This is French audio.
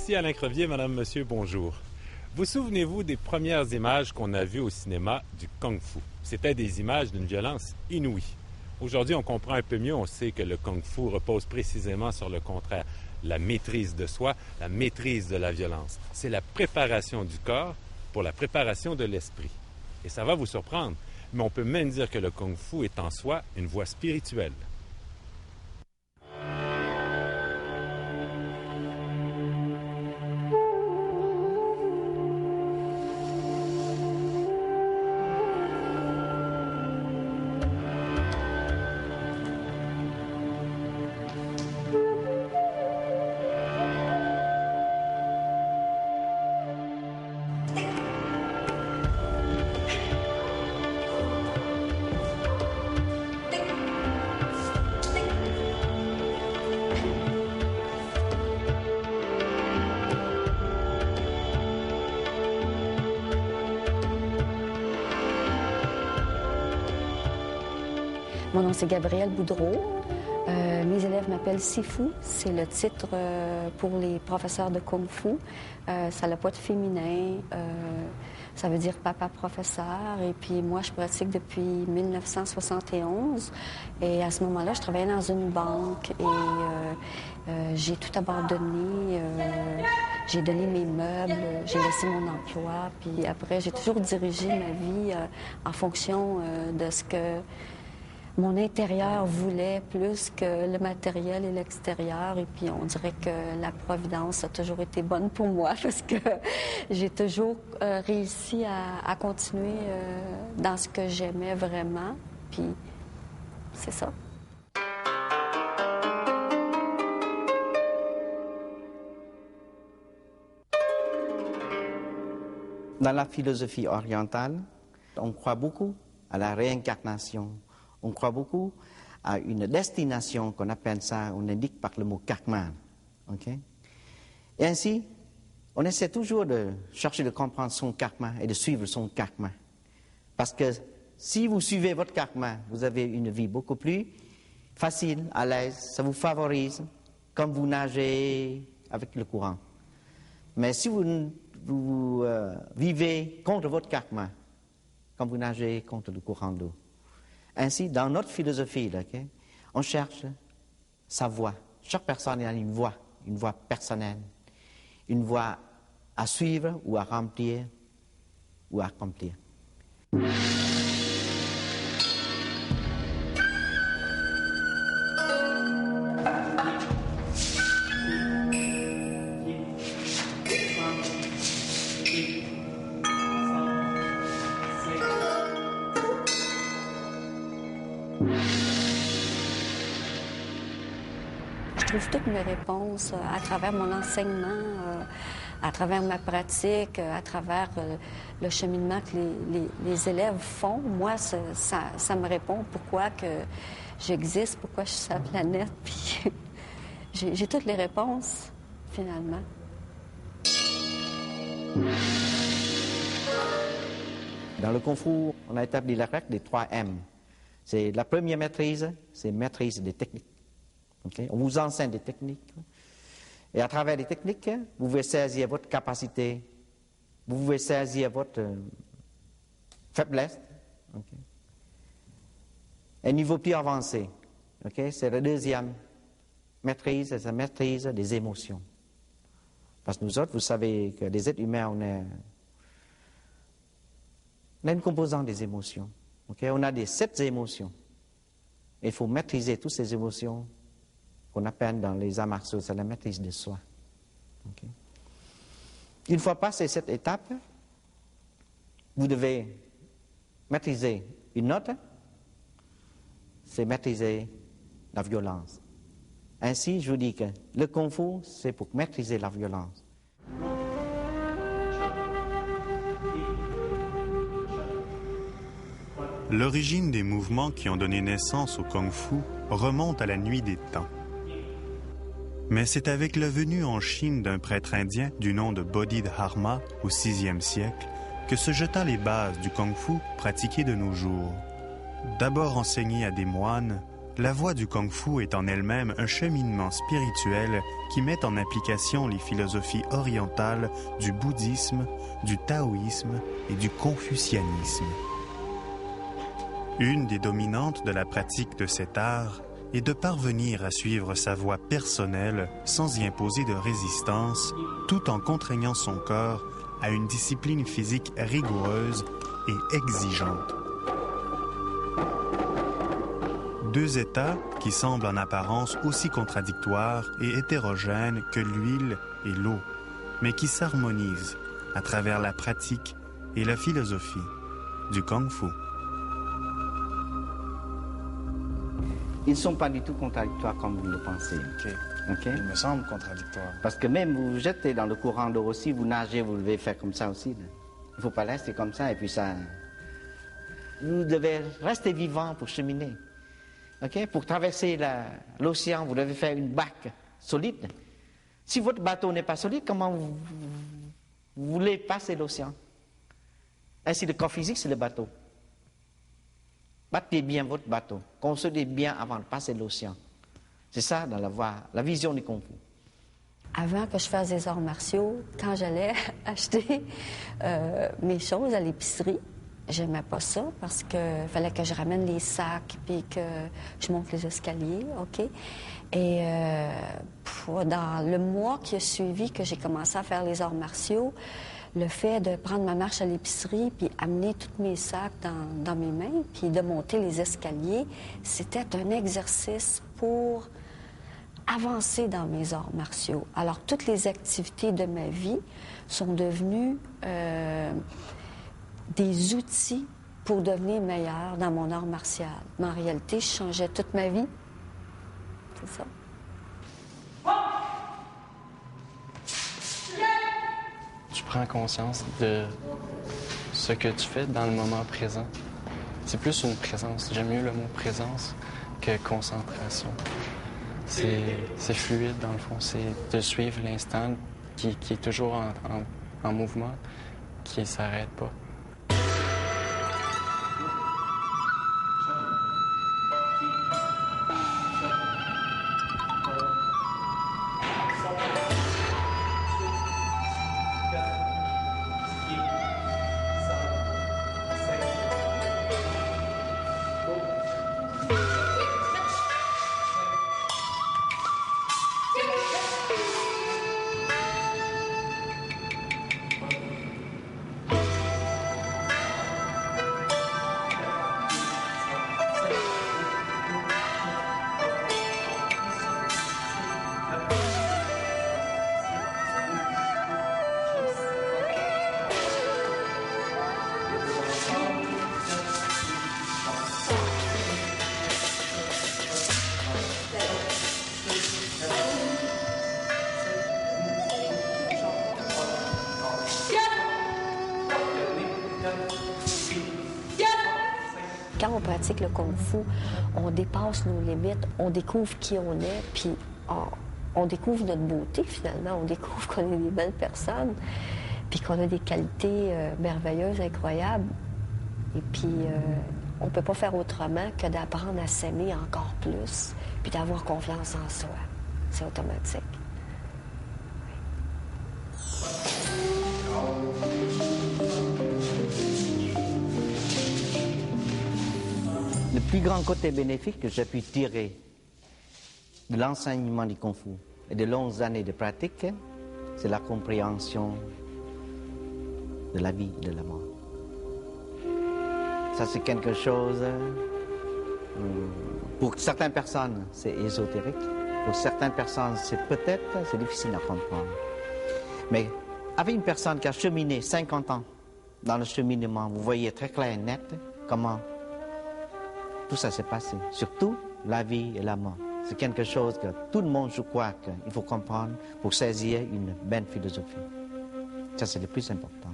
Ici Alain Crevier, madame, monsieur, bonjour. Vous souvenez-vous des premières images qu'on a vues au cinéma du Kung-Fu? C'était des images d'une violence inouïe. Aujourd'hui, on comprend un peu mieux, on sait que le Kung-Fu repose précisément sur le contraire. La maîtrise de soi, la maîtrise de la violence. C'est la préparation du corps pour la préparation de l'esprit. Et ça va vous surprendre, mais on peut même dire que le Kung-Fu est en soi une voie spirituelle. Mon nom, c'est Gabrielle Boudreau. Mes élèves m'appellent Sifu. C'est le titre pour les professeurs de Kung Fu. Ça n'a pas de féminin. Ça veut dire papa professeur. Et puis moi, je pratique depuis 1971. Et à ce moment-là, je travaillais dans une banque et j'ai tout abandonné. J'ai donné mes meubles, j'ai laissé mon emploi. Puis après, j'ai toujours dirigé ma vie en fonction de ce que mon intérieur voulait plus que le matériel et l'extérieur. Et puis on dirait que la providence a toujours été bonne pour moi parce que j'ai toujours réussi à continuer dans ce que j'aimais vraiment. Puis c'est ça. Dans la philosophie orientale, on croit beaucoup à la réincarnation. On croit beaucoup à une destination qu'on appelle ça, on indique par le mot karma. Okay? Et ainsi, on essaie toujours de chercher de comprendre son karma et de suivre son karma. Parce que si vous suivez votre karma, vous avez une vie beaucoup plus facile, à l'aise, ça vous favorise, comme vous nagez avec le courant. Mais si vous vivez contre votre karma, comme vous nagez contre le courant d'eau. Ainsi, dans notre philosophie, là, okay, on cherche sa voie. Chaque personne a une voie personnelle, une voie à suivre ou à remplir ou à accomplir. Je trouve toutes mes réponses à travers mon enseignement, à travers ma pratique, à travers le cheminement que les élèves font. Moi, ça me répond pourquoi que j'existe, pourquoi je suis sur la planète. Puis j'ai toutes les réponses, finalement. Dans le Kung Fu, on a établi la règle des 3 M. C'est la première maîtrise, c'est maîtrise des techniques. Okay? On vous enseigne des techniques. Et à travers les techniques, vous pouvez saisir votre capacité, vous pouvez saisir votre faiblesse. Okay? Et niveau plus avancé, okay? C'est la deuxième maîtrise, c'est la maîtrise des émotions. Parce que nous autres, vous savez que les êtres humains, on a une composante des émotions. Okay? On a 7 émotions. Il faut maîtriser toutes ces émotions qu'on appelle dans les arts martiaux, c'est la maîtrise de soi. Okay? Une fois passé cette étape, vous devez maîtriser une autre, c'est maîtriser la violence. Ainsi, je vous dis que le Kung Fu, c'est pour maîtriser la violence. L'origine des mouvements qui ont donné naissance au Kung-Fu remonte à la nuit des temps. Mais c'est avec la venue en Chine d'un prêtre indien du nom de Bodhidharma au VIe siècle que se jeta les bases du Kung-Fu pratiqué de nos jours. D'abord enseigné à des moines, La voie du Kung Fu est en elle-même un cheminement spirituel qui met en application les philosophies orientales du bouddhisme, du taoïsme et du confucianisme. Une des dominantes de la pratique de cet art est de parvenir à suivre sa voie personnelle sans y imposer de résistance, tout en contraignant son corps à une discipline physique rigoureuse et exigeante. Deux états qui semblent en apparence aussi contradictoires et hétérogènes que l'huile et l'eau, mais qui s'harmonisent à travers la pratique et la philosophie du Kung Fu. Ils ne sont pas du tout contradictoires comme vous le pensez. OK. Il me semble contradictoire. Parce que même vous vous jetez dans le courant d'eau aussi, vous nagez, vous devez faire comme ça aussi. Là. Il ne faut pas rester comme ça et puis ça... Vous devez rester vivant pour cheminer. Okay? Pour traverser l'océan, vous devez faire une barque solide. Si votre bateau n'est pas solide, comment vous voulez passer l'océan? Ainsi, le corps physique, c'est le bateau. Battez bien votre bateau. Construisez bien avant de passer l'océan. C'est ça dans la vision du Kung Fu. Avant que je fasse des arts martiaux, quand j'allais acheter mes choses à l'épicerie, j'aimais pas ça parce qu'il fallait que je ramène les sacs puis que je monte les escaliers, OK? Et dans le mois qui a suivi que j'ai commencé à faire les arts martiaux, le fait de prendre ma marche à l'épicerie puis amener tous mes sacs dans mes mains puis de monter les escaliers, c'était un exercice pour avancer dans mes arts martiaux. Alors, toutes les activités de ma vie sont devenues des outils pour devenir meilleure dans mon art martial. Mais en réalité, je changeais toute ma vie. C'est ça. Tu prends conscience de ce que tu fais dans le moment présent. C'est plus une présence. J'aime mieux le mot présence que concentration. C'est fluide, dans le fond. C'est de suivre l'instant qui est toujours en mouvement, qui ne s'arrête pas. Quand on pratique le Kung Fu, on dépasse nos limites, on découvre qui on est, puis on découvre notre beauté finalement, on découvre qu'on est des belles personnes, puis qu'on a des qualités merveilleuses, incroyables. Et puis, on ne peut pas faire autrement que d'apprendre à s'aimer encore plus, puis d'avoir confiance en soi. C'est automatique. Le plus grand côté bénéfique que j'ai pu tirer de l'enseignement du Kung Fu et de longues années de pratique, c'est la compréhension de la vie et de la mort. Ça, c'est quelque chose, pour certaines personnes, c'est ésotérique. Pour certaines personnes, c'est difficile à comprendre. Mais avec une personne qui a cheminé 50 ans dans le cheminement, vous voyez très clair et net comment tout ça s'est passé. Surtout la vie et la mort. C'est quelque chose que tout le monde, je crois, qu'il faut comprendre pour saisir une belle philosophie. Ça, c'est le plus important.